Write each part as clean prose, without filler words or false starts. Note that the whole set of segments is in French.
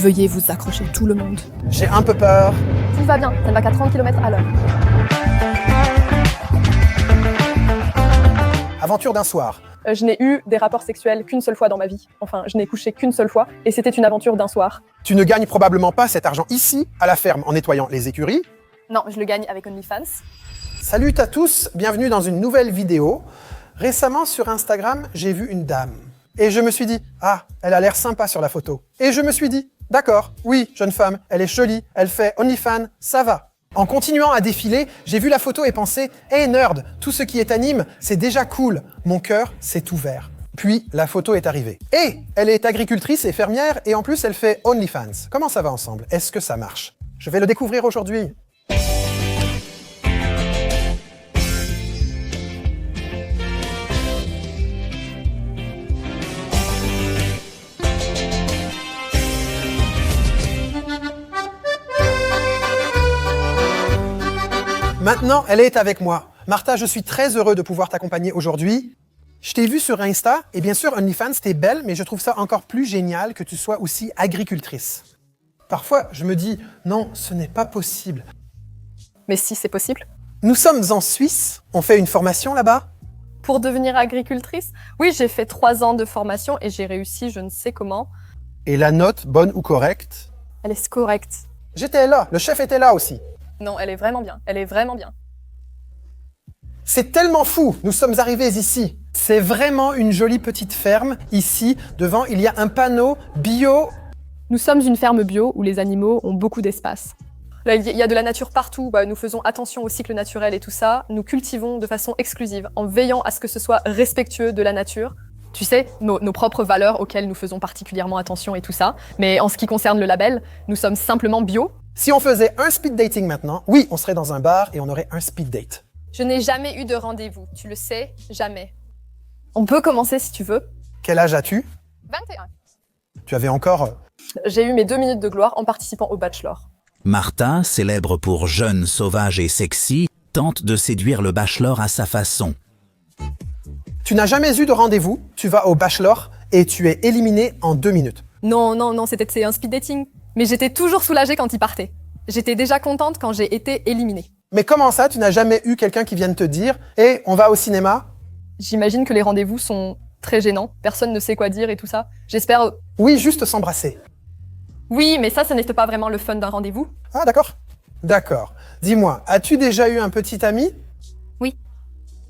Veuillez vous accrocher, tout le monde. J'ai un peu peur. Tout va bien, ça ne va qu'à 30 km à l'heure. Aventure d'un soir. Je n'ai eu des rapports sexuels qu'une seule fois dans ma vie. Enfin, je n'ai couché qu'une seule fois et c'était une aventure d'un soir. Tu ne gagnes probablement pas cet argent ici, à la ferme, en nettoyant les écuries. Non, je le gagne avec OnlyFans. Salut à tous, bienvenue dans une nouvelle vidéo. Récemment sur Instagram, j'ai vu une dame. Et je me suis dit, ah, elle a l'air sympa sur la photo. Et je me suis dit, d'accord, oui, jeune femme, elle est jolie, elle fait OnlyFans, ça va. En continuant à défiler, j'ai vu la photo et pensé, hey nerd, tout ce qui est anime, c'est déjà cool. Mon cœur s'est ouvert. Puis la photo est arrivée. Et elle est agricultrice et fermière et en plus elle fait OnlyFans. Comment ça va ensemble? Est-ce que ça marche? Je vais le découvrir aujourd'hui. Maintenant, elle est avec moi. Martha, je suis très heureux de pouvoir t'accompagner aujourd'hui. Je t'ai vu sur Insta, et bien sûr, OnlyFans, t'es belle, mais je trouve ça encore plus génial que tu sois aussi agricultrice. Parfois, je me dis, non, ce n'est pas possible. Mais si, c'est possible. Nous sommes en Suisse, on fait une formation là-bas. Pour devenir agricultrice, oui, j'ai fait 3 ans de formation et j'ai réussi, je ne sais comment. Et la note, bonne ou correcte? Elle est correcte. J'étais là, le chef était là aussi. Non, elle est vraiment bien, elle est vraiment bien. C'est tellement fou, nous sommes arrivés ici. C'est vraiment une jolie petite ferme. Ici, devant, il y a un panneau bio. Nous sommes une ferme bio où les animaux ont beaucoup d'espace. Là, il y a de la nature partout, nous faisons attention au cycle naturel et tout ça. Nous cultivons de façon exclusive, en veillant à ce que ce soit respectueux de la nature. Tu sais, nos propres valeurs auxquelles nous faisons particulièrement attention et tout ça. Mais en ce qui concerne le label, nous sommes simplement bio. Si on faisait un speed dating maintenant, oui, on serait dans un bar et on aurait un speed date. Je n'ai jamais eu de rendez-vous, tu le sais, jamais. On peut commencer si tu veux. Quel âge as-tu? 21. Tu avais encore... J'ai eu mes 2 minutes de gloire en participant au Bachelor. Martha, célèbre pour jeune, sauvage et sexy, tente de séduire le bachelor à sa façon. Tu n'as jamais eu de rendez-vous, tu vas au Bachelor et tu es éliminé en 2 minutes. Non, c'est un speed dating. Mais j'étais toujours soulagée quand il partait. J'étais déjà contente quand j'ai été éliminée. Mais comment ça, tu n'as jamais eu quelqu'un qui vienne te dire « Hey, on va au cinéma ?» J'imagine que les rendez-vous sont très gênants. Personne ne sait quoi dire et tout ça. J'espère... Oui, juste s'embrasser. Oui, mais ça n'est pas vraiment le fun d'un rendez-vous. Ah, d'accord. D'accord. Dis-moi, as-tu déjà eu un petit ami? Oui.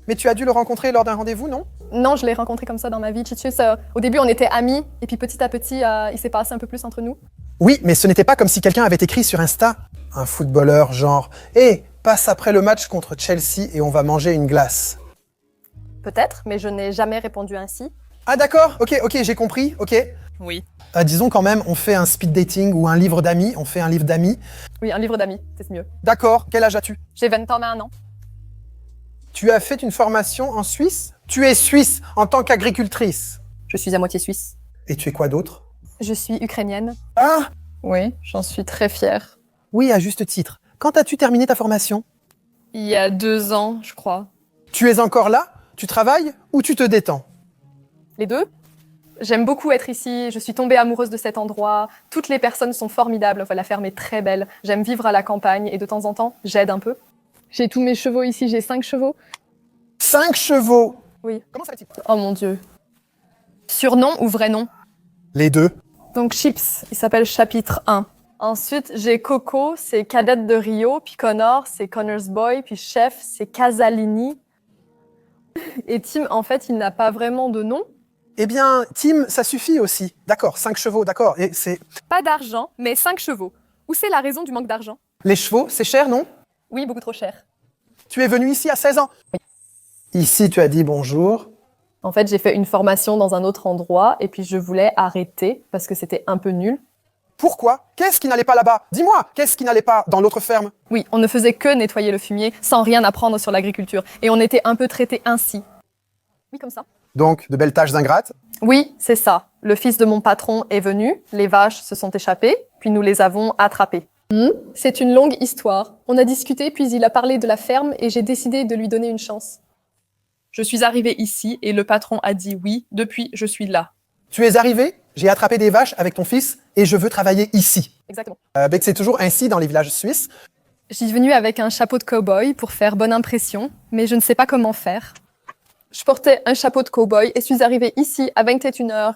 Mais tu as dû le rencontrer lors d'un rendez-vous, non? Non, je l'ai rencontré comme ça dans ma vie. Au début, on était amis, et puis petit à petit, il s'est passé un peu plus entre nous. Oui, mais ce n'était pas comme si quelqu'un avait écrit sur Insta. Un footballeur genre « Hey, passe après le match contre Chelsea et on va manger une glace. » Peut-être, mais je n'ai jamais répondu ainsi. Ah d'accord, ok, j'ai compris, ok. Oui. Disons quand même, on fait un speed dating ou un livre d'amis, on fait un livre d'amis. Oui, un livre d'amis, c'est mieux. D'accord, quel âge as-tu? J'ai 21 ans. Tu as fait une formation en Suisse? Tu es suisse en tant qu'agricultrice. Je suis à moitié suisse. Et tu es quoi d'autre? Je suis ukrainienne. Ah! Oui, j'en suis très fière. Oui, à juste titre. Quand as-tu terminé ta formation? Il y a 2 ans, je crois. Tu es encore là? Tu travailles ou tu te détends? Les deux. J'aime beaucoup être ici, je suis tombée amoureuse de cet endroit. Toutes les personnes sont formidables, la ferme est très belle. J'aime vivre à la campagne et de temps en temps, j'aide un peu. J'ai tous mes chevaux ici, j'ai 5 chevaux. 5 chevaux? Oui. Comment ça va-t-il? Oh mon Dieu. Surnom ou vrai nom? Les deux. Donc Chips, il s'appelle chapitre 1. Ensuite, j'ai Coco, c'est cadette de Rio, puis Connor, c'est Connor's Boy, puis Chef, c'est Casalini. Et Tim, en fait, il n'a pas vraiment de nom. Eh bien, Tim, ça suffit aussi. D'accord, 5 chevaux, d'accord. Et c'est... Pas d'argent, mais 5 chevaux. Où c'est la raison du manque d'argent? Les chevaux, c'est cher, non? Oui, beaucoup trop cher. Tu es venu ici à 16 ans? Oui. Ici, tu as dit bonjour. En fait, j'ai fait une formation dans un autre endroit et puis je voulais arrêter parce que c'était un peu nul. Pourquoi? Qu'est-ce qui n'allait pas là-bas? Dis-moi, qu'est-ce qui n'allait pas dans l'autre ferme? Oui, on ne faisait que nettoyer le fumier sans rien apprendre sur l'agriculture. Et on était un peu traités ainsi. Oui, comme ça. Donc, de belles tâches ingrates? Oui, c'est ça. Le fils de mon patron est venu, les vaches se sont échappées, puis nous les avons attrapées. C'est une longue histoire. On a discuté, puis il a parlé de la ferme et j'ai décidé de lui donner une chance. Je suis arrivée ici et le patron a dit oui. Depuis, je suis là. Tu es arrivé? J'ai attrapé des vaches avec ton fils et je veux travailler ici. Exactement. Ben, c'est toujours ainsi dans les villages suisses. Je suis venue avec un chapeau de cow-boy pour faire bonne impression, mais je ne sais pas comment faire. Je portais un chapeau de cow-boy et suis arrivée ici à 21h.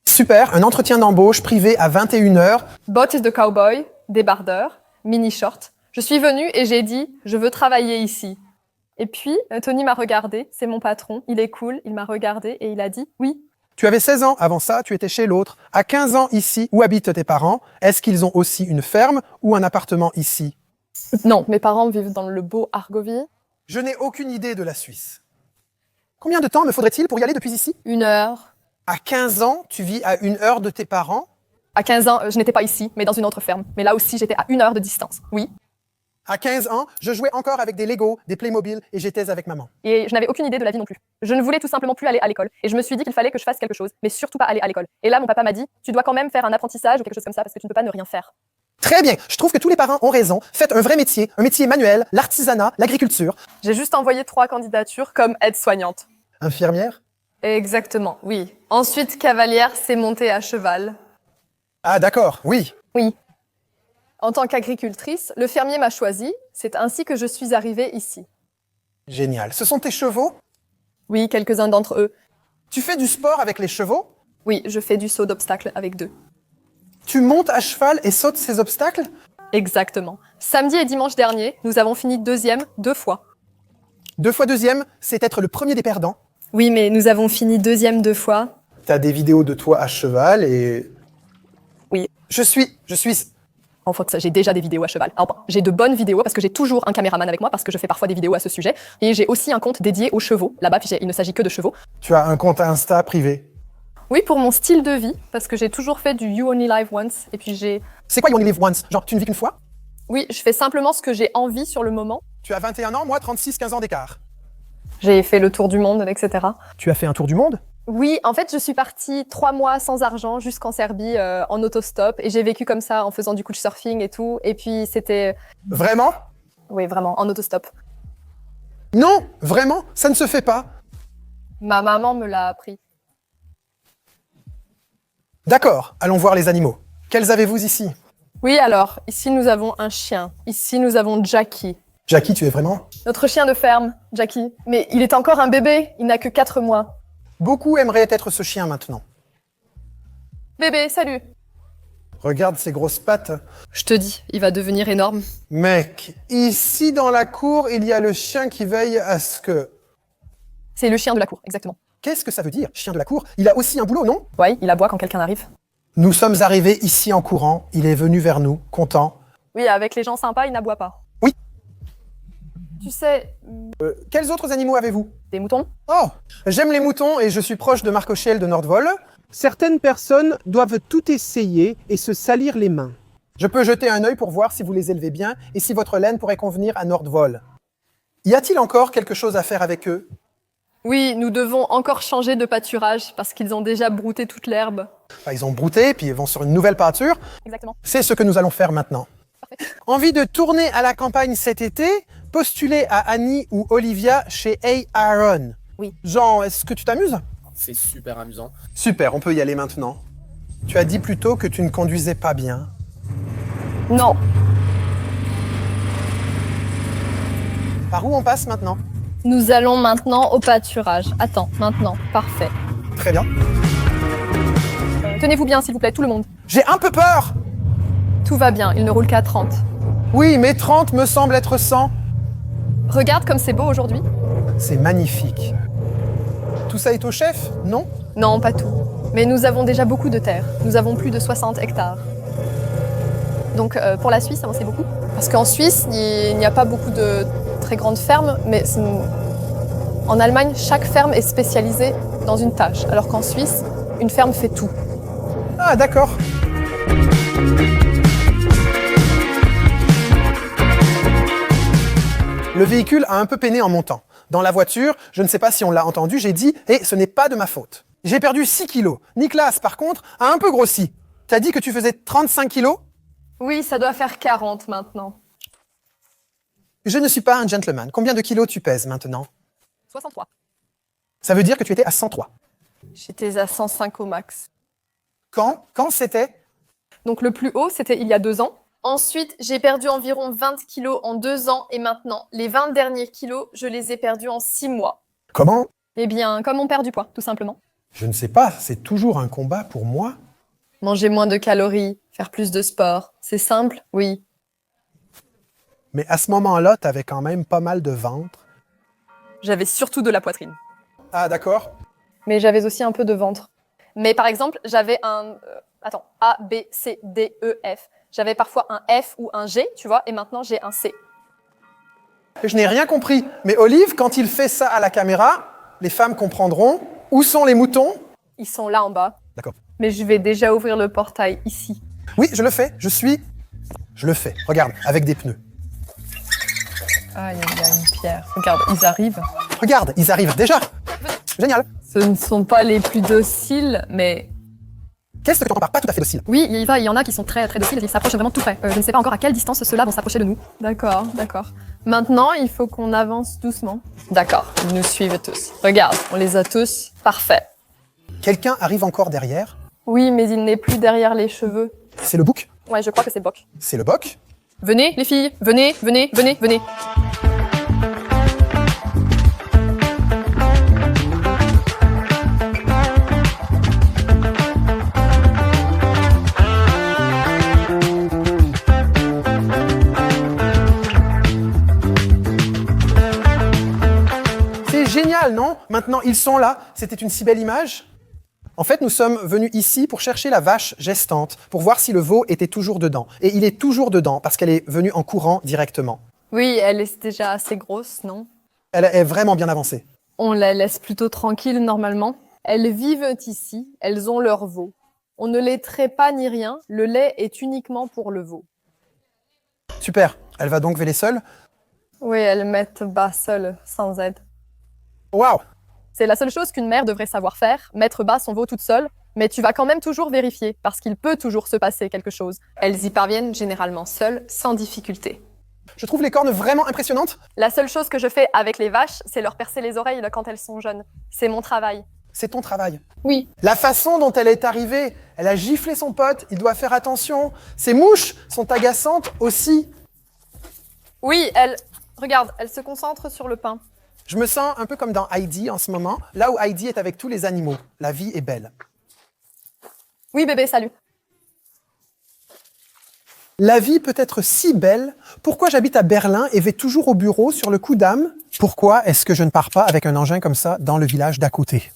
Super, un entretien d'embauche privé à 21h. Bottes de cow-boy, débardeur, mini-short. Je suis venue et j'ai dit « je veux travailler ici ». Et puis, Tony m'a regardé, c'est mon patron, il est cool, il m'a regardé et il a dit « oui ». Tu avais 16 ans, avant ça, tu étais chez l'autre. À 15 ans ici, où habitent tes parents? Est-ce qu'ils ont aussi une ferme ou un appartement ici? Non, mes parents vivent dans le beau Argovie. Je n'ai aucune idée de la Suisse. Combien de temps me faudrait-il pour y aller depuis ici? 1 heure. À 15 ans, tu vis à 1 heure de tes parents? À 15 ans, je n'étais pas ici, mais dans une autre ferme. Mais là aussi, j'étais à 1 heure de distance. Oui. À 15 ans, je jouais encore avec des Lego, des Playmobil et j'étais avec maman. Et je n'avais aucune idée de la vie non plus. Je ne voulais tout simplement plus aller à l'école. Et je me suis dit qu'il fallait que je fasse quelque chose, mais surtout pas aller à l'école. Et là, mon papa m'a dit, tu dois quand même faire un apprentissage ou quelque chose comme ça, parce que tu ne peux pas ne rien faire. Très bien, je trouve que tous les parents ont raison. Faites un vrai métier, un métier manuel, l'artisanat, l'agriculture. J'ai juste envoyé 3 candidatures comme aide-soignante. Infirmière? Exactement, oui. Ensuite, cavalière, c'est monter à cheval. Ah d'accord, oui. Oui. En tant qu'agricultrice, le fermier m'a choisie. C'est ainsi que je suis arrivée ici. Génial. Ce sont tes chevaux? Oui, quelques-uns d'entre eux. Tu fais du sport avec les chevaux? Oui, je fais du saut d'obstacle avec 2. Tu montes à cheval et sautes ces obstacles? Exactement. Samedi et dimanche dernier, nous avons fini 2e 2 fois. 2 fois 2e, c'est être le premier des perdants. Oui, mais nous avons fini 2e 2 fois. T'as des vidéos de toi à cheval et... Oui. Je suis... Enfin, que ça, j'ai déjà des vidéos à cheval. Alors, j'ai de bonnes vidéos parce que j'ai toujours un caméraman avec moi parce que je fais parfois des vidéos à ce sujet. Et j'ai aussi un compte dédié aux chevaux. Là-bas, il ne s'agit que de chevaux. Tu as un compte Insta privé. Oui, pour mon style de vie, parce que j'ai toujours fait du You Only Live Once. Et puis C'est quoi You Only Live Once? Genre, tu ne vis qu'une fois? Oui, je fais simplement ce que j'ai envie sur le moment. Tu as 21 ans, moi 36, 15 ans d'écart. J'ai fait le tour du monde, etc. Tu as fait un tour du monde? Oui, en fait, je suis partie 3 mois sans argent jusqu'en Serbie en autostop. Et j'ai vécu comme ça en faisant du couchsurfing et tout. Et puis, c'était... Vraiment? Oui, vraiment, en autostop. Non, vraiment, ça ne se fait pas. Ma maman me l'a appris. D'accord, allons voir les animaux. Quels avez-vous ici? Oui, alors, ici, nous avons un chien. Ici, nous avons Jackie. Jackie, tu es vraiment? Notre chien de ferme, Jackie. Mais il est encore un bébé, il n'a que 4 mois. Beaucoup aimeraient être ce chien maintenant. Bébé, salut. Regarde ses grosses pattes. Je te dis, il va devenir énorme. Mec, ici dans la cour, il y a le chien qui veille à ce que... C'est le chien de la cour, exactement. Qu'est-ce que ça veut dire, chien de la cour? Il a aussi un boulot, non? Ouais, il aboie quand quelqu'un arrive. Nous sommes arrivés ici en courant. Il est venu vers nous, content. Oui, avec les gens sympas, il n'aboie pas. Oui. Tu sais, Quels autres animaux avez-vous? des moutons? Oh, j'aime les moutons et je suis proche de Marcochel de Nordvol. Certaines personnes doivent tout essayer et se salir les mains. Je peux jeter un œil pour voir si vous les élevez bien et si votre laine pourrait convenir à Nordvol. Y a-t-il encore quelque chose à faire avec eux? Oui, nous devons encore changer de pâturage parce qu'ils ont déjà brouté toute l'herbe. Enfin, ils ont brouté, puis ils vont sur une nouvelle pâture. Exactement. C'est ce que nous allons faire maintenant. Envie de tourner à la campagne cet été? Postuler à Annie ou Olivia chez Hey Aaron. Oui. Jean, est-ce que tu t'amuses? C'est super amusant. Super, on peut y aller maintenant. Tu as dit plus tôt que tu ne conduisais pas bien. Non. Par où on passe maintenant? Nous allons maintenant au pâturage. Attends, maintenant. Parfait. Très bien. Tenez-vous bien, s'il vous plaît, tout le monde. J'ai un peu peur! Tout va bien, il ne roule qu'à 30. Oui, mais 30 me semble être 100. Regarde comme c'est beau aujourd'hui. C'est magnifique. Tout ça est au chef, non? Non, pas tout. Mais nous avons déjà beaucoup de terre. Nous avons plus de 60 hectares. Donc pour la Suisse, c'est beaucoup. Parce qu'en Suisse, il n'y a pas beaucoup de très grandes fermes, mais en Allemagne, chaque ferme est spécialisée dans une tâche. Alors qu'en Suisse, une ferme fait tout. Ah, d'accord. Le véhicule a un peu peiné en montant. Dans la voiture, je ne sais pas si on l'a entendu, j'ai dit « Et ce n'est pas de ma faute ». J'ai perdu 6 kilos. Nicolas, par contre, a un peu grossi. T'as dit que tu faisais 35 kilos? Oui, ça doit faire 40 maintenant. Je ne suis pas un gentleman. Combien de kilos tu pèses maintenant? 63. Ça veut dire que tu étais à 103. J'étais à 105 au max. Quand c'était? Donc le plus haut, c'était il y a 2 ans. Ensuite, j'ai perdu environ 20 kilos en 2 ans et maintenant, les 20 derniers kilos, je les ai perdus en 6 mois. Comment? Eh bien, comme on perd du poids, tout simplement. Je ne sais pas, c'est toujours un combat pour moi. Manger moins de calories, faire plus de sport. C'est simple, oui. Mais à ce moment-là, t'avais quand même pas mal de ventre. J'avais surtout de la poitrine. Ah, d'accord. Mais j'avais aussi un peu de ventre. Mais par exemple, j'avais un... A, B, C, D, E, F. J'avais parfois un F ou un G, tu vois, et maintenant j'ai un C. Je n'ai rien compris. Mais Olive, quand il fait ça à la caméra, les femmes comprendront. Où sont les moutons? Ils sont là en bas. D'accord. Mais je vais déjà ouvrir le portail ici. Oui, je le fais. Je le fais. Regarde, avec des pneus. Ah, il y a une pierre. Regarde, ils arrivent. Regarde, ils arrivent déjà. Génial. Ce ne sont pas les plus dociles, mais... Qu'est-ce que tu entends par pas tout à fait docile? Oui, il y en a qui sont très, très dociles, ils s'approchent vraiment tout près. Je ne sais pas encore à quelle distance ceux-là vont s'approcher de nous. D'accord, d'accord. Maintenant, il faut qu'on avance doucement. D'accord, ils nous suivent tous. Regarde, on les a tous. Parfait. Quelqu'un arrive encore derrière. Oui, mais il n'est plus derrière les cheveux. C'est le bouc. Ouais, je crois que c'est Boc. C'est le boc. Venez, les filles, venez, venez, venez, venez. C'est génial, non? Maintenant, ils sont là. C'était une si belle image. En fait, nous sommes venus ici pour chercher la vache gestante, pour voir si le veau était toujours dedans. Et il est toujours dedans, parce qu'elle est venue en courant directement. Oui, elle est déjà assez grosse, non? Elle est vraiment bien avancée. On la laisse plutôt tranquille normalement. Elles vivent ici, elles ont leur veau. On ne les traite pas ni rien, le lait est uniquement pour le veau. Super. Elle va donc véler seule. Oui, elles mettent bas seules, sans aide. Waouh! C'est la seule chose qu'une mère devrait savoir faire, mettre bas son veau toute seule, mais tu vas quand même toujours vérifier, parce qu'il peut toujours se passer quelque chose. Elles y parviennent généralement seules, sans difficulté. Je trouve les cornes vraiment impressionnantes. La seule chose que je fais avec les vaches, c'est leur percer les oreilles quand elles sont jeunes. C'est mon travail. C'est ton travail. Oui. La façon dont elle est arrivée, elle a giflé son pote, il doit faire attention. Ces mouches sont agaçantes aussi. Oui, regarde, elle se concentre sur le pain. Je me sens un peu comme dans Heidi en ce moment, là où Heidi est avec tous les animaux. La vie est belle. Oui, bébé, salut. La vie peut être si belle. Pourquoi j'habite à Berlin et vais toujours au bureau sur le coup d'âme? Pourquoi est-ce que je ne pars pas avec un engin comme ça dans le village d'à côté?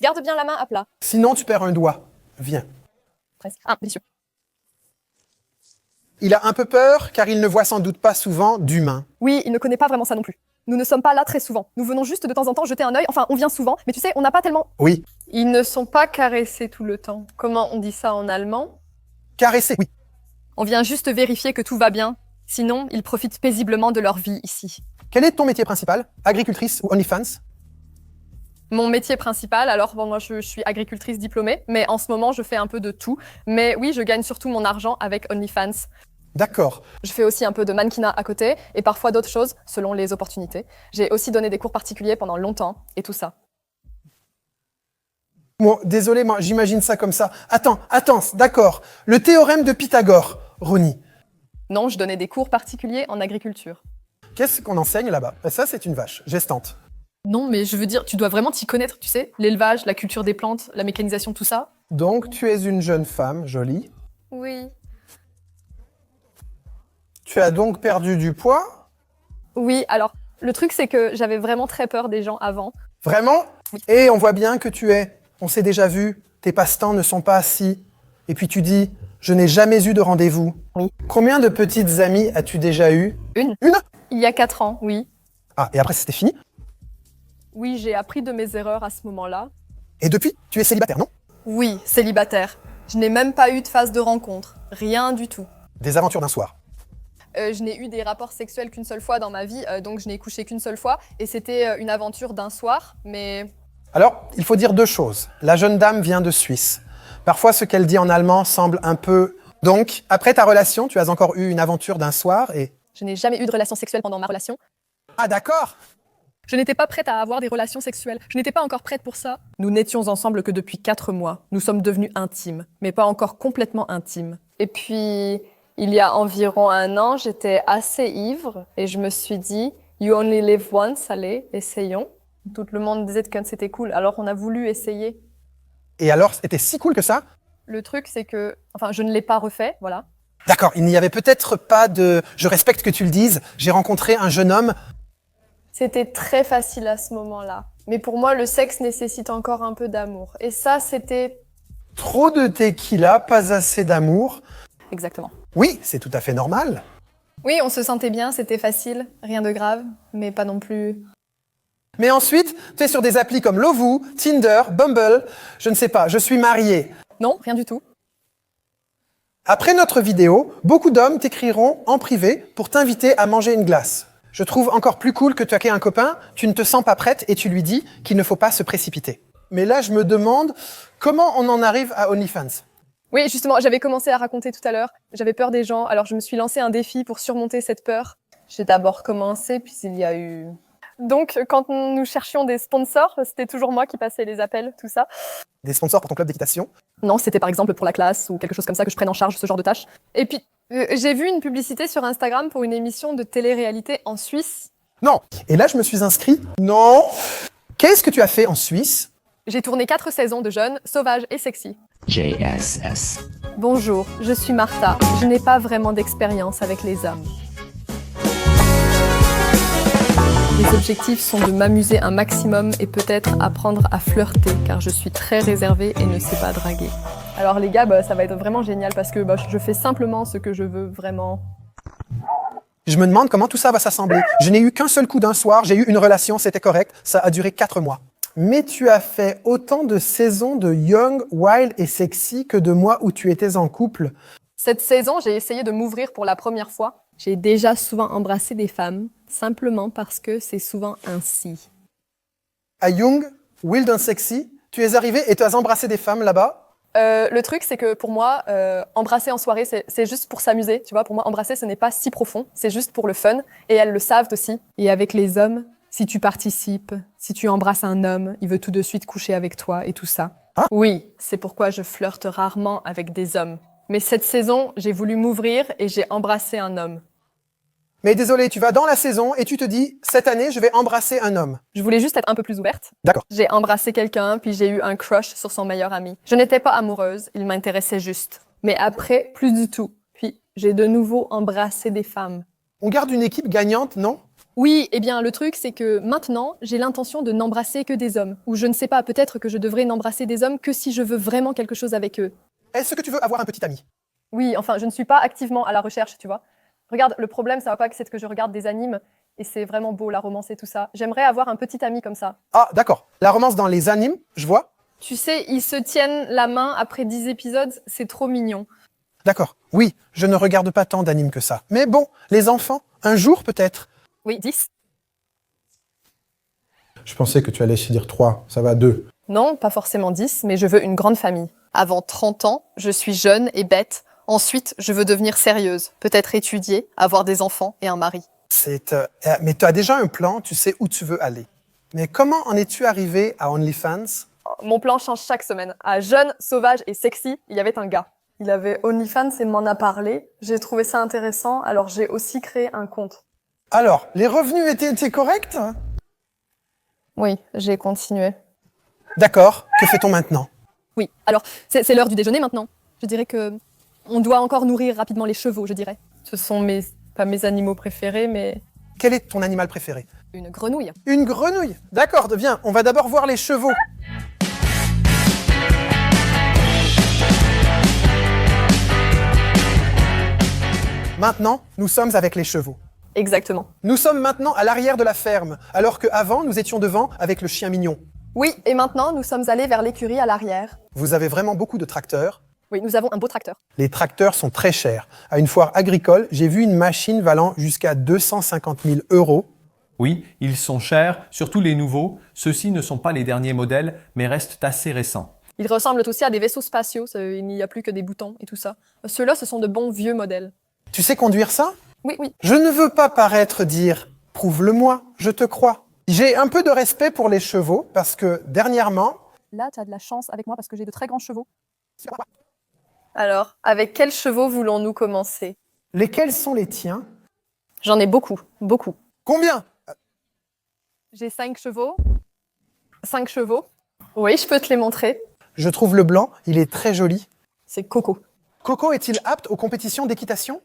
Garde bien la main à plat. Sinon, tu perds un doigt. Viens. Presque. Ah, délicieux. Il a un peu peur car il ne voit sans doute pas souvent d'humains. Oui, il ne connaît pas vraiment ça non plus. Nous ne sommes pas là très souvent. Nous venons juste de temps en temps jeter un œil. Enfin, on vient souvent, mais tu sais, on n'a pas tellement... Oui. Ils ne sont pas caressés tout le temps. Comment on dit ça en allemand? Caresser, oui. On vient juste vérifier que tout va bien. Sinon, ils profitent paisiblement de leur vie ici. Quel est ton métier principal? Agricultrice ou OnlyFans? Mon métier principal, alors bon, moi je suis agricultrice diplômée, mais en ce moment je fais un peu de tout. Mais oui, je gagne surtout mon argent avec OnlyFans. D'accord. Je fais aussi un peu de mannequinat à côté et parfois d'autres choses selon les opportunités. J'ai aussi donné des cours particuliers pendant longtemps et tout ça. Bon, désolé, moi j'imagine ça comme ça. Attends, d'accord. Le théorème de Pythagore, Ronnie. Non, je donnais des cours particuliers en agriculture. Qu'est-ce qu'on enseigne là-bas? Ça, c'est une vache gestante. Non, mais je veux dire, tu dois vraiment t'y connaître, tu sais, l'élevage, la culture des plantes, la mécanisation, tout ça. Donc, tu es une jeune femme, jolie. Oui. Tu as donc perdu du poids? Oui, alors, le truc c'est que j'avais vraiment très peur des gens avant. Vraiment? Et on voit bien que on s'est déjà vu, tes passe-temps ne sont pas assis. Et puis tu dis, je n'ai jamais eu de rendez-vous. Oui. Combien de petites amies as-tu déjà eu? Une. Une? Il y a 4 ans, oui. Ah, et après c'était fini? Oui, j'ai appris de mes erreurs à ce moment-là. Et depuis, tu es célibataire, non? Oui, célibataire. Je n'ai même pas eu de phase de rencontre. Rien du tout. Des aventures d'un soir. Je n'ai eu des rapports sexuels qu'une seule fois dans ma vie, donc je n'ai couché qu'une seule fois. Et c'était une aventure d'un soir, mais... Alors, il faut dire deux choses. La jeune dame vient de Suisse. Parfois, ce qu'elle dit en allemand semble un peu... Donc, après ta relation, tu as encore eu une aventure d'un soir et... Je n'ai jamais eu de relation sexuelle pendant ma relation. Ah, d'accord. Je n'étais pas prête à avoir des relations sexuelles. Je n'étais pas encore prête pour ça. Nous n'étions ensemble que depuis 4 mois. Nous sommes devenus intimes, mais pas encore complètement intimes. Et puis, il y a environ 1 an, j'étais assez ivre et je me suis dit, you only live once, allez, essayons. Tout le monde disait que c'était cool, alors on a voulu essayer. Et alors, c'était si cool que ça? Le truc, c'est que, enfin, je ne l'ai pas refait, voilà. D'accord, il n'y avait peut-être pas de... Je respecte que tu le dises, j'ai rencontré un jeune homme. C'était très facile à ce moment-là. Mais pour moi, le sexe nécessite encore un peu d'amour. Et ça, c'était... Trop de tequila, pas assez d'amour. Exactement. Oui, c'est tout à fait normal. Oui, on se sentait bien, c'était facile, rien de grave, mais pas non plus... Mais ensuite, tu es sur des applis comme Lovoo, Tinder, Bumble, je ne sais pas, je suis marié. Non, rien du tout. Après notre vidéo, beaucoup d'hommes t'écriront en privé pour t'inviter à manger une glace. Je trouve encore plus cool que tu aies un copain, tu ne te sens pas prête et tu lui dis qu'il ne faut pas se précipiter. Mais là, je me demande comment on en arrive à OnlyFans. Oui, justement, j'avais commencé à raconter tout à l'heure. J'avais peur des gens, alors je me suis lancé un défi pour surmonter cette peur. J'ai d'abord commencé, puis il y a eu... Donc, quand nous cherchions des sponsors, c'était toujours moi qui passais les appels, tout ça. Des sponsors pour ton club d'équitation? Non, c'était par exemple pour la classe ou quelque chose comme ça que je prenne en charge ce genre de tâches. Et puis, j'ai vu une publicité sur Instagram pour une émission de télé-réalité en Suisse. Non. Et là, je me suis inscrit. Non. Qu'est-ce que tu as fait en Suisse? J'ai tourné 4 saisons de Jeune, Sauvage et Sexy. JSS. Bonjour, je suis Martha. Je n'ai pas vraiment d'expérience avec les hommes. Les objectifs sont de m'amuser un maximum et peut-être apprendre à flirter, car je suis très réservée et ne sais pas draguer. Alors les gars, ça va être vraiment génial parce que je fais simplement ce que je veux vraiment. Je me demande comment tout ça va s'assembler. Je n'ai eu qu'un seul coup d'un soir, j'ai eu une relation, c'était correct, ça a duré 4 mois. Mais tu as fait autant de saisons de Young, Wild et Sexy que de mois où tu étais en couple. Cette saison, j'ai essayé de m'ouvrir pour la première fois. J'ai déjà souvent embrassé des femmes, simplement parce que c'est souvent ainsi. À Young, Wild and Sexy, tu es arrivé et tu as embrassé des femmes là-bas? Le truc, c'est que pour moi, embrasser en soirée, c'est juste pour s'amuser. Tu vois, pour moi, embrasser, ce n'est pas si profond. C'est juste pour le fun. Et elles le savent aussi. Et avec les hommes, si tu participes, si tu embrasses un homme, il veut tout de suite coucher avec toi et tout ça. Ah. Oui, c'est pourquoi je flirte rarement avec des hommes. Mais cette saison, j'ai voulu m'ouvrir et j'ai embrassé un homme. Mais désolé, tu vas dans la saison et tu te dis, cette année, je vais embrasser un homme. Je voulais juste être un peu plus ouverte. D'accord. J'ai embrassé quelqu'un, puis j'ai eu un crush sur son meilleur ami. Je n'étais pas amoureuse, il m'intéressait juste. Mais après, plus du tout. Puis, j'ai de nouveau embrassé des femmes. On garde une équipe gagnante, non? Oui, eh bien, le truc, c'est que maintenant, j'ai l'intention de n'embrasser que des hommes. Ou je ne sais pas, peut-être que je devrais n'embrasser des hommes que si je veux vraiment quelque chose avec eux. Est-ce que tu veux avoir un petit ami? Oui, enfin, je ne suis pas activement à la recherche, tu vois. Regarde, le problème, ça va pas que c'est que je regarde des animes et c'est vraiment beau, la romance et tout ça. J'aimerais avoir un petit ami comme ça. Ah, d'accord. La romance dans les animes, je vois. Tu sais, ils se tiennent la main après 10 épisodes, c'est trop mignon. D'accord. Oui, je ne regarde pas tant d'animes que ça. Mais bon, les enfants, un jour peut-être. Oui, 10. Je pensais que tu allais se dire 3, ça va 2. Non, pas forcément 10, mais je veux une grande famille. Avant 30 ans, je suis jeune et bête. Ensuite, je veux devenir sérieuse, peut-être étudier, avoir des enfants et un mari. Mais tu as déjà un plan, tu sais où tu veux aller. Mais comment en es-tu arrivé à OnlyFans? Mon plan change chaque semaine. À Jeune, Sauvage et Sexy, il y avait un gars. Il avait OnlyFans et m'en a parlé. J'ai trouvé ça intéressant, alors j'ai aussi créé un compte. Alors, les revenus étaient corrects? Oui, j'ai continué. D'accord, que fait-on maintenant? Oui, alors c'est l'heure du déjeuner maintenant. Je dirais que on doit encore nourrir rapidement les chevaux, je dirais. Ce sont pas mes animaux préférés, mais... Quel est ton animal préféré? Une grenouille. Une grenouille? D'accord, viens, on va d'abord voir les chevaux. Maintenant, nous sommes avec les chevaux. Exactement. Nous sommes maintenant à l'arrière de la ferme, alors qu'avant, nous étions devant avec le chien mignon. Oui, et maintenant, nous sommes allés vers l'écurie à l'arrière. Vous avez vraiment beaucoup de tracteurs. Oui, nous avons un beau tracteur. Les tracteurs sont très chers. À une foire agricole, j'ai vu une machine valant jusqu'à 250 000 €. Oui, ils sont chers, surtout les nouveaux. Ceux-ci ne sont pas les derniers modèles, mais restent assez récents. Ils ressemblent aussi à des vaisseaux spatiaux, il n'y a plus que des boutons et tout ça. Ceux-là, ce sont de bons vieux modèles. Tu sais conduire ça? Oui, oui. Je ne veux pas paraître dire « prouve-le-moi, je te crois ». J'ai un peu de respect pour les chevaux parce que dernièrement, Là, tu as de la chance avec moi parce que j'ai de très grands chevaux. Alors, avec quels chevaux voulons-nous commencer? lesquels sont les tiens? J'en ai beaucoup, beaucoup. Combien? J'ai 5 chevaux. 5 chevaux. Oui, je peux te les montrer. Je trouve le blanc, il est très joli. C'est Coco. Coco est-il apte aux compétitions d'équitation?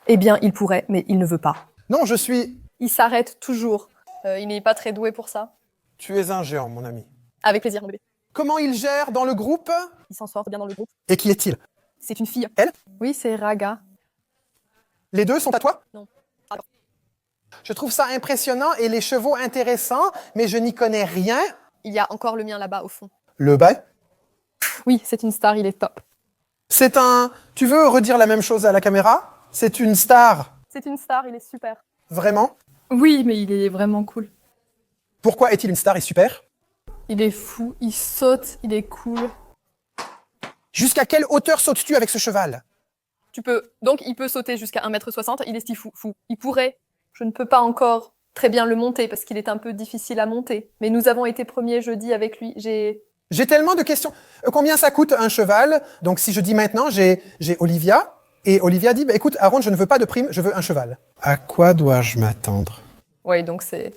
Eh bien, il pourrait, mais il ne veut pas. Non, je suis... Il s'arrête toujours. Il n'est pas très doué pour ça. Tu es un géant, mon ami. Avec plaisir, mon bébé. Comment il gère dans le groupe? Il s'en sort bien dans le groupe. Et qui est-il? C'est une fille. Oui, c'est Raga. Les deux sont à toi? Non. Je trouve ça impressionnant et les chevaux intéressants, mais je n'y connais rien. Il y a encore le mien là-bas au fond. Le bain? Oui, c'est une star, il est top. C'est un... Tu veux redire la même chose à la caméra? C'est une star. C'est une star, il est super. Vraiment? Oui, mais il est vraiment cool. Pourquoi est-il une star et super? Il est fou, il saute, il est cool. Jusqu'à quelle hauteur sautes-tu avec ce cheval? Tu peux. Donc, il peut sauter jusqu'à 1m60. Il est si fou. Il pourrait. Je ne peux pas encore très bien le monter parce qu'il est un peu difficile à monter. Mais nous avons été premiers jeudi avec lui. J'ai tellement de questions. Combien ça coûte un cheval? Donc si je dis maintenant, j'ai Olivia, et Olivia dit, bah, écoute, Aaron, je ne veux pas de prime, je veux un cheval. À quoi dois-je m'attendre? Oui, donc c'est...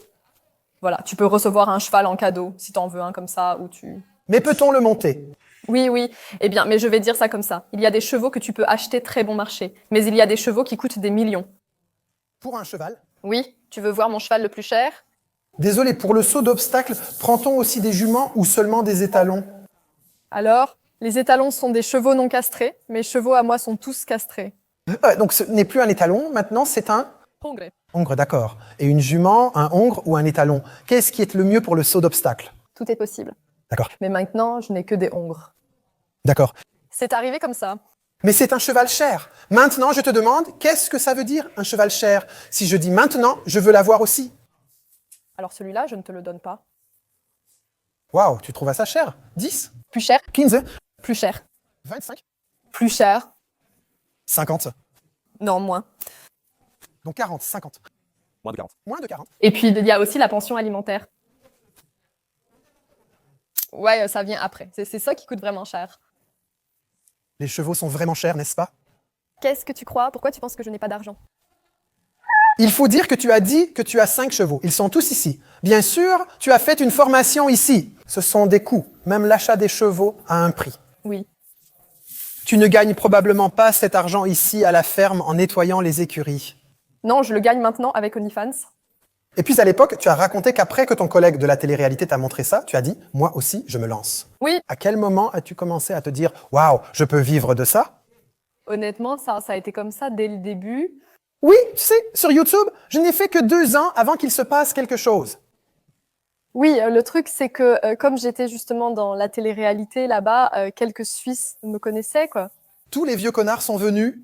Voilà, tu peux recevoir un cheval en cadeau, si t'en veux un comme ça, ou tu... Mais peut-on le monter? Oui, oui. Eh bien, mais je vais dire ça comme ça. Il y a des chevaux que tu peux acheter très bon marché. Mais il y a des chevaux qui coûtent des millions. Pour un cheval? Oui, tu veux voir mon cheval le plus cher? Désolé, pour le saut d'obstacle, prend-on aussi des juments ou seulement des étalons? Alors, les étalons sont des chevaux non castrés. Mes chevaux à moi sont tous castrés. Donc ce n'est plus un étalon, maintenant c'est un Congrès. hongre, d'accord. Et une jument, un hongre ou un étalon? Qu'est-ce qui est le mieux pour le saut d'obstacle? Tout est possible. D'accord, Mais maintenant, je n'ai que des hongres. d'accord. C'est arrivé comme ça. Mais c'est un cheval cher. Maintenant, je te demande, qu'est-ce que ça veut dire, un cheval cher? Si je dis maintenant, je veux l'avoir aussi. Alors celui-là, je ne te le donne pas. Waouh, tu trouves ça cher? 10? Plus cher? 15? Plus cher. 25? Plus cher? 50? Non, moins. Donc 40, 50. Moins de 40. Moins de 40. Et puis, il y a aussi la pension alimentaire. Ouais, ça vient après. C'est ça qui coûte vraiment cher. Les chevaux sont vraiment chers, n'est-ce pas? Qu'est-ce que tu crois? Pourquoi tu penses que je n'ai pas d'argent? Il faut dire que tu as dit que tu as 5 chevaux. Ils sont tous ici. Bien sûr, tu as fait une formation ici. Ce sont des coûts. Même l'achat des chevaux a un prix. Oui. Tu ne gagnes probablement pas cet argent ici à la ferme en nettoyant les écuries. Non, je le gagne maintenant avec OnlyFans. Et puis à l'époque, tu as raconté qu'après que ton collègue de la télé-réalité t'a montré ça, tu as dit « moi aussi, je me lance ». Oui. À quel moment as-tu commencé à te dire « waouh, je peux vivre de ça » Honnêtement, ça a été comme ça dès le début. Oui, tu sais, sur YouTube, je n'ai fait que 2 ans avant qu'il se passe quelque chose. Oui, le truc, c'est que comme j'étais justement dans la télé-réalité là-bas, quelques Suisses me connaissaient, quoi. Tous les vieux connards sont venus.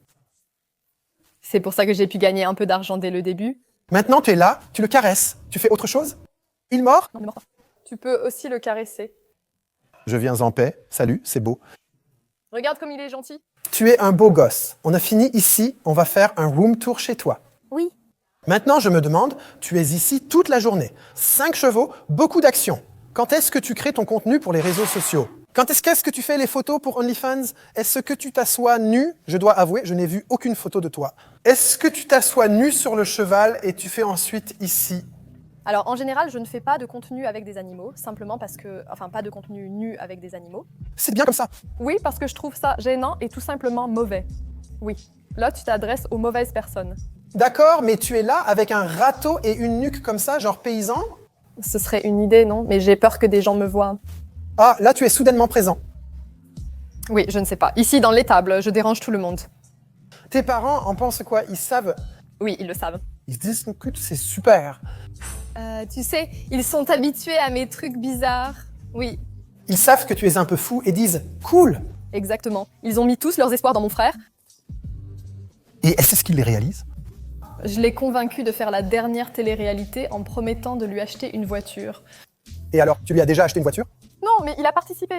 C'est pour ça que j'ai pu gagner un peu d'argent dès le début. Maintenant, tu es là, tu le caresses. Tu fais autre chose? Il mord? Non, il est mort. Tu peux aussi le caresser. Je viens en paix. Salut, c'est beau. Regarde comme il est gentil. Tu es un beau gosse. On a fini ici, on va faire un room tour chez toi. Oui. Maintenant, je me demande, tu es ici toute la journée. 5 chevaux, beaucoup d'actions. Quand est-ce que tu crées ton contenu pour les réseaux sociaux? Qu'est-ce que tu fais les photos pour OnlyFans? Est-ce que tu t'assois nu? Je dois avouer, je n'ai vu aucune photo de toi. Est-ce que tu t'assois nu sur le cheval et tu fais ensuite ici? Alors, en général, je ne fais pas de contenu avec des animaux, simplement parce que... Enfin, pas de contenu nu avec des animaux. C'est bien comme ça. Oui, parce que je trouve ça gênant et tout simplement mauvais. Oui. Là, tu t'adresses aux mauvaises personnes. D'accord, mais tu es là avec un râteau et une nuque comme ça, genre paysan? Ce serait une idée, non? Mais j'ai peur que des gens me voient. Ah, là, tu es soudainement présent. Oui, je ne sais pas. Ici, dans l'étable, je dérange tout le monde. Tes parents en pensent quoi? Ils savent? Oui, ils le savent. Ils disent que c'est super. Tu sais, ils sont habitués à mes trucs bizarres. Oui, Ils savent que tu es un peu fou et disent « cool ». Exactement. Ils ont mis tous leurs espoirs dans mon frère. Et est-ce qu'ils les réalisent? Je l'ai convaincu de faire la dernière télé-réalité en promettant de lui acheter une voiture. Et alors, tu lui as déjà acheté une voiture? Non, mais il a participé.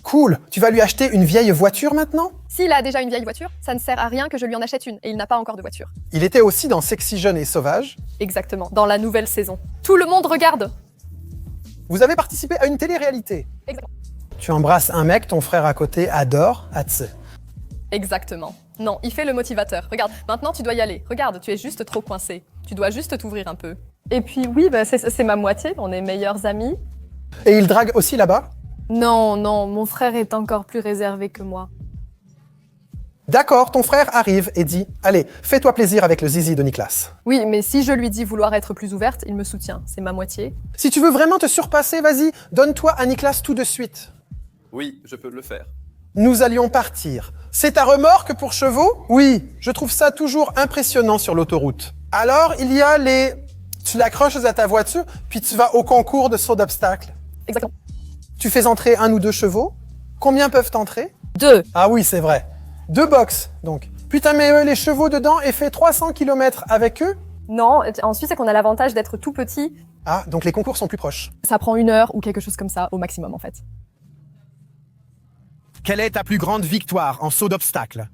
Cool. Tu vas lui acheter une vieille voiture maintenant? S'il a déjà une vieille voiture, ça ne sert à rien que je lui en achète une, et il n'a pas encore de voiture. Il était aussi dans Sexy, jeune et sauvage. Exactement, dans la nouvelle saison. Tout le monde regarde. Vous avez participé à une télé-réalité. Exactement. Tu embrasses un mec, ton frère à côté adore, Hatse. Exactement. Non, il fait le motivateur. Regarde, maintenant tu dois y aller. Regarde, tu es juste trop coincé. Tu dois juste t'ouvrir un peu. Et puis oui, bah, c'est ma moitié, on est meilleurs amis. Et il drague aussi là-bas? Non, non, mon frère est encore plus réservé que moi. D'accord, ton frère arrive et dit « Allez, fais-toi plaisir avec le zizi de Nicolas. Oui, mais si je lui dis vouloir être plus ouverte, il me soutient. C'est ma moitié. Si tu veux vraiment te surpasser, vas-y, donne-toi à Nicolas tout de suite. Oui, je peux le faire. Nous allions partir. C'est ta remorque pour chevaux? Oui, je trouve ça toujours impressionnant sur l'autoroute. Alors, il y a les... Tu l'accroches à ta voiture, puis tu vas au concours de saut d'obstacles. Exactement. Tu fais entrer 1 ou 2 chevaux. Combien peuvent entrer? 2. Ah oui, c'est vrai. 2 box, donc. Puis tu mets les chevaux dedans et fais 300 km avec eux. Non, ensuite c'est qu'on a l'avantage d'être tout petit. Ah, donc les concours sont plus proches. Ça prend 1 heure ou quelque chose comme ça, au maximum en fait. Quelle est ta plus grande victoire en saut d'obstacles?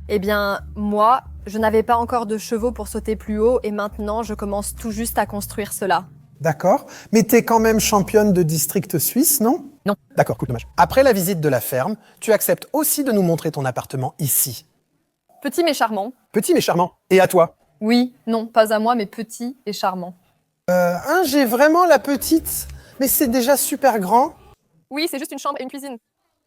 Eh bien, moi, je n'avais pas encore de chevaux pour sauter plus haut et maintenant je commence tout juste à construire cela. D'accord. Mais t'es quand même championne de district suisse, non? Non. D'accord, cool, dommage. Après la visite de la ferme, tu acceptes aussi de nous montrer ton appartement ici. Petit mais charmant. Petit mais charmant. Et à toi? Oui, non, pas à moi, mais petit et charmant. J'ai vraiment la petite, mais c'est déjà super grand. Oui, c'est juste une chambre et une cuisine.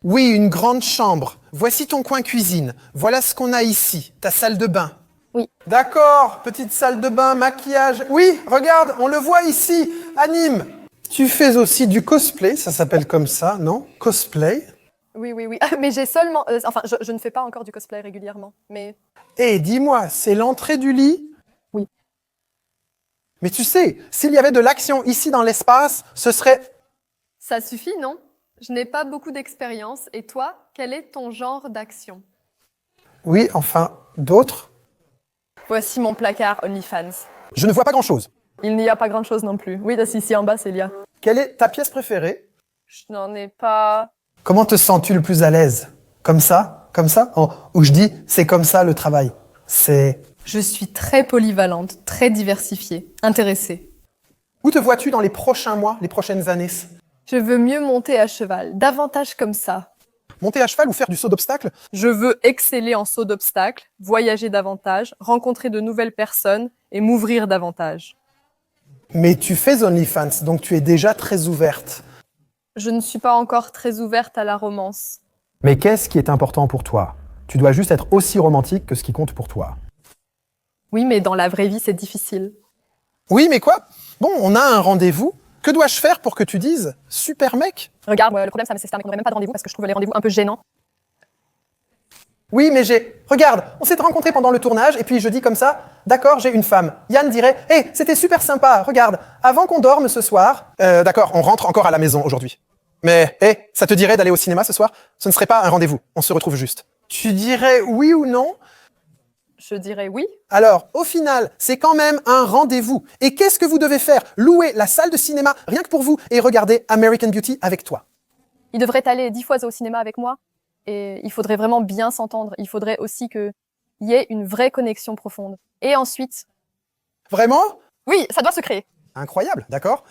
Oui, une grande chambre. Voici ton coin cuisine. Voilà ce qu'on a ici, ta salle de bain. Oui. D'accord, petite salle de bain, maquillage. Oui, regarde, on le voit ici, anime. Tu fais aussi du cosplay, ça s'appelle comme ça, non? Cosplay. Oui, oui, oui. Mais j'ai seulement... enfin, je ne fais pas encore du cosplay régulièrement, mais... Et dis-moi, c'est l'entrée du lit? Oui. Mais tu sais, s'il y avait de l'action ici dans l'espace, ce serait... Ça suffit, non? Je n'ai pas beaucoup d'expérience. Et toi, quel est ton genre d'action? Oui, enfin, d'autres? Voici mon placard OnlyFans. Je ne vois pas grand-chose. Il n'y a pas grand-chose non plus. Oui, ici en bas, c'est Lia. Quelle est ta pièce préférée? Je n'en ai pas... Comment te sens-tu le plus à l'aise? Comme ça? Comme ça? Où je dis, c'est comme ça le travail. C'est... Je suis très polyvalente, très diversifiée, intéressée. Où te vois-tu dans les prochains mois, les prochaines années? Je veux mieux monter à cheval, davantage comme ça. Monter à cheval ou faire du saut d'obstacle? Je veux exceller en saut d'obstacles, voyager davantage, rencontrer de nouvelles personnes et m'ouvrir davantage. Mais tu fais OnlyFans, donc tu es déjà très ouverte. Je ne suis pas encore très ouverte à la romance. Mais qu'est-ce qui est important pour toi? Tu dois juste être aussi romantique que ce qui compte pour toi. Oui, mais dans la vraie vie, c'est difficile. Oui, mais quoi? Bon, on a un rendez-vous. Que dois-je faire pour que tu dises « super mec » ? Regarde, le problème, c'est qu'on n'aurait même pas de rendez-vous parce que je trouve les rendez-vous un peu gênants. Oui, mais j'ai... Regarde, on s'est rencontrés pendant le tournage et puis je dis comme ça « D'accord, j'ai une femme ». Yann dirait « Hé, c'était super sympa, regarde, avant qu'on dorme ce soir... D'accord, on rentre encore à la maison aujourd'hui. Mais, hé, ça te dirait d'aller au cinéma ce soir? Ce ne serait pas un rendez-vous, on se retrouve juste. » Tu dirais oui ou non? Je dirais oui. Alors, au final, c'est quand même un rendez-vous. Et qu'est-ce que vous devez faire? Louer la salle de cinéma rien que pour vous et regarder American Beauty avec toi. Il devrait aller 10 fois au cinéma avec moi et il faudrait vraiment bien s'entendre. Il faudrait aussi qu'il y ait une vraie connexion profonde. Et ensuite... Vraiment? Oui, ça doit se créer. Incroyable, d'accord.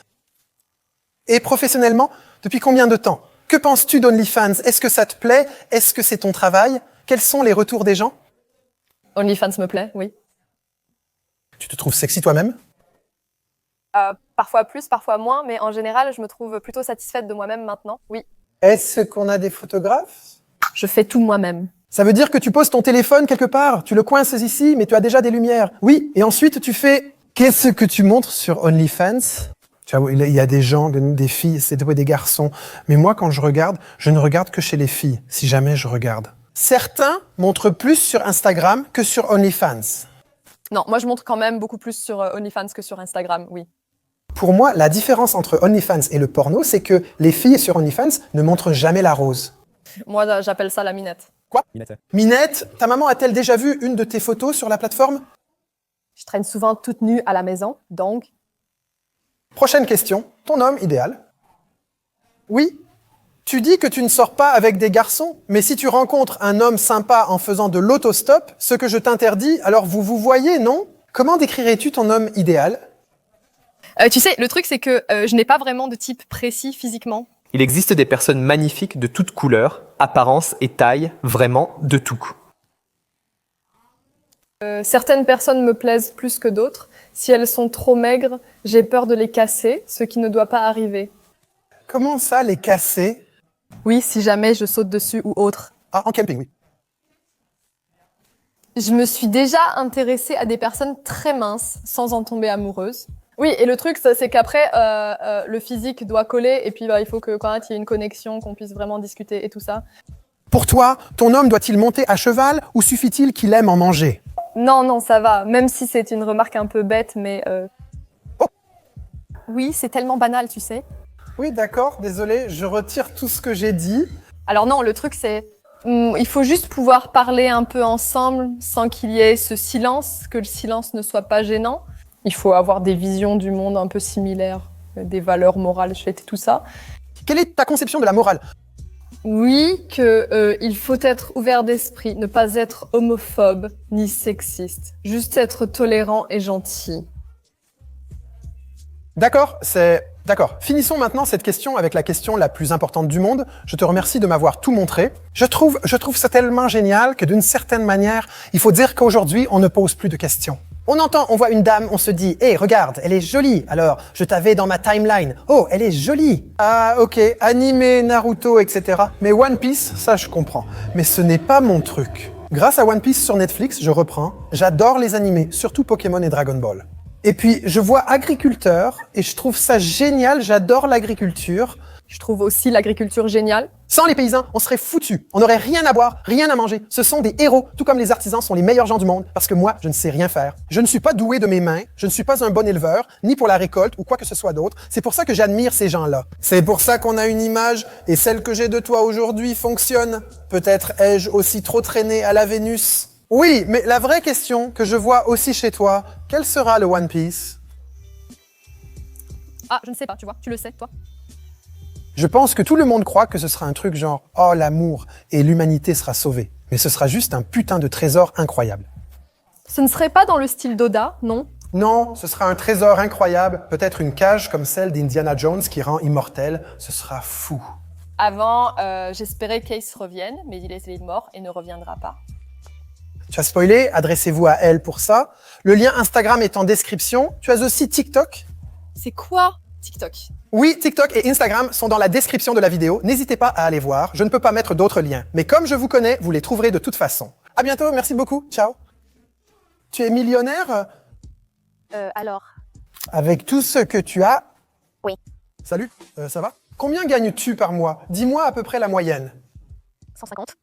Et professionnellement, depuis combien de temps? Que penses-tu d'OnlyFans? Est-ce que ça te plaît? Est-ce que c'est ton travail? Quels sont les retours des gens? OnlyFans me plaît, oui. Tu te trouves sexy toi-même? Parfois plus, parfois moins, mais en général, je me trouve plutôt satisfaite de moi-même maintenant, oui. Est-ce qu'on a des photographes? Je fais tout moi-même. Ça veut dire que tu poses ton téléphone quelque part, tu le coinces ici, mais tu as déjà des lumières. Oui, et ensuite tu fais... Qu'est-ce que tu montres sur OnlyFans? Tu vois, il y a des gens, des filles, c'est des garçons. Mais moi, quand je regarde, je ne regarde que chez les filles, si jamais je regarde. Certains montrent plus sur Instagram que sur OnlyFans. Non, moi je montre quand même beaucoup plus sur OnlyFans que sur Instagram, oui. Pour moi, la différence entre OnlyFans et le porno, c'est que les filles sur OnlyFans ne montrent jamais la rose. Moi, j'appelle ça la minette. Quoi? Minette, ta maman a-t-elle déjà vu une de tes photos sur la plateforme? Je traîne souvent toute nue à la maison, donc... Prochaine question. Ton homme idéal? Oui? Tu dis que tu ne sors pas avec des garçons, mais si tu rencontres un homme sympa en faisant de l'autostop, ce que je t'interdis, alors vous vous voyez, non? Comment décrirais-tu ton homme idéal? Tu sais, le truc, c'est que je n'ai pas vraiment de type précis physiquement. Il existe des personnes magnifiques de toutes couleurs, apparence et taille, vraiment de tout. Certaines personnes me plaisent plus que d'autres. Si elles sont trop maigres, j'ai peur de les casser, ce qui ne doit pas arriver. Comment ça, les casser? Oui, si jamais je saute dessus ou autre. Ah, en camping, oui. Je me suis déjà intéressée à des personnes très minces, sans en tomber amoureuse. Oui, et le truc, c'est qu'après, le physique doit coller, et puis il faut que quand même il y ait une connexion, qu'on puisse vraiment discuter et tout ça. Pour toi, ton homme doit-il monter à cheval ou suffit-il qu'il aime en manger? Non, ça va, même si c'est une remarque un peu bête, mais... Oh. Oui, c'est tellement banal, tu sais. Oui, d'accord, désolé, je retire tout ce que j'ai dit. Alors non, le truc, c'est... il faut juste pouvoir parler un peu ensemble, sans qu'il y ait ce silence, que le silence ne soit pas gênant. Il faut avoir des visions du monde un peu similaires, des valeurs morales, tout ça. Quelle est ta conception de la morale? Oui, il faut être ouvert d'esprit, ne pas être homophobe ni sexiste, juste être tolérant et gentil. D'accord, D'accord. Finissons maintenant cette question avec la question la plus importante du monde. Je te remercie de m'avoir tout montré. Je trouve ça tellement génial que d'une certaine manière, il faut dire qu'aujourd'hui, on ne pose plus de questions. On voit une dame, on se dit « Hé, regarde, elle est jolie. Alors, je t'avais dans ma timeline. Oh, elle est jolie. » Ah, ok, animé, Naruto, etc. Mais One Piece, ça je comprends. Mais ce n'est pas mon truc. Grâce à One Piece sur Netflix, je reprends. J'adore les animés, surtout Pokémon et Dragon Ball. Et puis, je vois agriculteur et je trouve ça génial. J'adore l'agriculture. Je trouve aussi l'agriculture géniale. Sans les paysans, on serait foutus. On n'aurait rien à boire, rien à manger. Ce sont des héros, tout comme les artisans sont les meilleurs gens du monde, parce que moi, je ne sais rien faire. Je ne suis pas doué de mes mains, je ne suis pas un bon éleveur, ni pour la récolte ou quoi que ce soit d'autre. C'est pour ça que j'admire ces gens-là. C'est pour ça qu'on a une image, et celle que j'ai de toi aujourd'hui fonctionne. Peut-être ai-je aussi trop traîné à la Vénus. Oui, mais la vraie question que je vois aussi chez toi, quel sera le One Piece? Ah, je ne sais pas, tu vois, tu le sais, toi. Je pense que tout le monde croit que ce sera un truc genre « Oh, l'amour » et l'humanité sera sauvée. Mais ce sera juste un putain de trésor incroyable. Ce ne serait pas dans le style d'Oda, non? Non, ce sera un trésor incroyable, peut-être une cage comme celle d'Indiana Jones qui rend immortel. Ce sera fou. Avant, j'espérais qu'Ace revienne, mais il est mort et ne reviendra pas. Tu as spoilé, adressez-vous à elle pour ça. Le lien Instagram est en description. Tu as aussi TikTok. C'est quoi TikTok? Oui, TikTok et Instagram sont dans la description de la vidéo. N'hésitez pas à aller voir. Je ne peux pas mettre d'autres liens. Mais comme je vous connais, vous les trouverez de toute façon. À bientôt, merci beaucoup. Ciao. Tu es millionnaire? Alors. Avec tout ce que tu as? Oui. Salut, ça va? Combien gagnes-tu par mois? Dis-moi à peu près la moyenne. 150.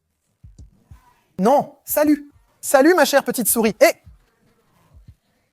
Non, salut. Salut ma chère petite souris. Hé,